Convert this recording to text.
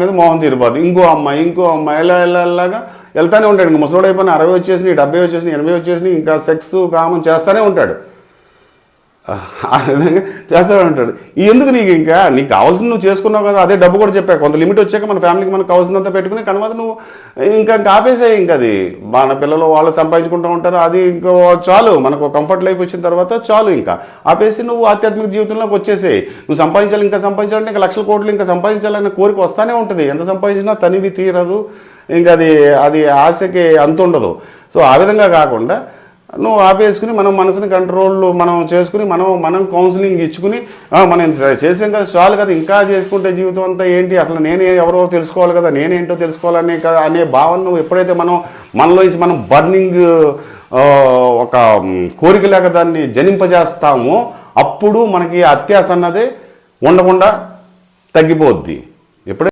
మీద మోహం తీరిపోద్ది, ఇంకో అమ్మాయి ఇలాగా వెళ్తానే ఉంటాడు. ఇంకా ముసలోడు అయిపోయిన 60 వచ్చేసినాయి, 70 వచ్చేసినాయి, 80 వచ్చేసినాయి, ఇంకా సెక్స్ కామం చేస్తూనే ఉంటాడు. ఆ విధంగా చేస్తూ ఉంటాడు. ఎందుకు ఇంకా నీకు కావాల్సింది నువ్వు చేసుకున్నావు కదా, అదే డబ్బు కూడా చెప్పా, కొంత లిమిట్ వచ్చాక మన ఫ్యామిలీకి మనకు కావాల్సినంత పెట్టుకుని కనుక నువ్వు ఇంకా ఆపేసాయి. ఇంకా అది మన పిల్లలు వాళ్ళు సంపాదించుకుంటూ ఉంటారు, అది ఇంకా చాలు, మనకు కంఫర్ట్ లైఫ్ వచ్చిన తర్వాత చాలు, ఇంకా ఆపేసి నువ్వు ఆధ్యాత్మిక జీవితంలోకి వచ్చేసేయి. నువ్వు సంపాదించాలి, ఇంకా సంపాదించాలంటే ఇంకా లక్షల కోట్లు ఇంకా సంపాదించాలనే కోరిక వస్తూనే ఉంటుంది. ఎంత సంపాదించినా తనివి తీరదు, ఇంకా అది ఆశకి అంత ఉండదు. సో ఆ విధంగా కాకుండా నువ్వు ఆపేసుకుని మనం మనసుని కంట్రోల్ మనం చేసుకుని మనం కౌన్సిలింగ్ ఇచ్చుకుని మనం చేసాం కదా చాలు కదా, ఇంకా చేసుకుంటే జీవితం అంతా ఏంటి, అసలు నేనే ఎవరో తెలుసుకోవాలి కదా, నేనేంటో తెలుసుకోవాలనే కదా అనే భావన నువ్వు ఎప్పుడైతే మనలోంచి మనం బర్నింగ్ ఒక కోరికలాగా దాన్ని జనింపజేస్తామో అప్పుడు మనకి అత్యాస అన్నదే ఉండకుండా తగ్గిపోద్ది. ఎప్పుడైతే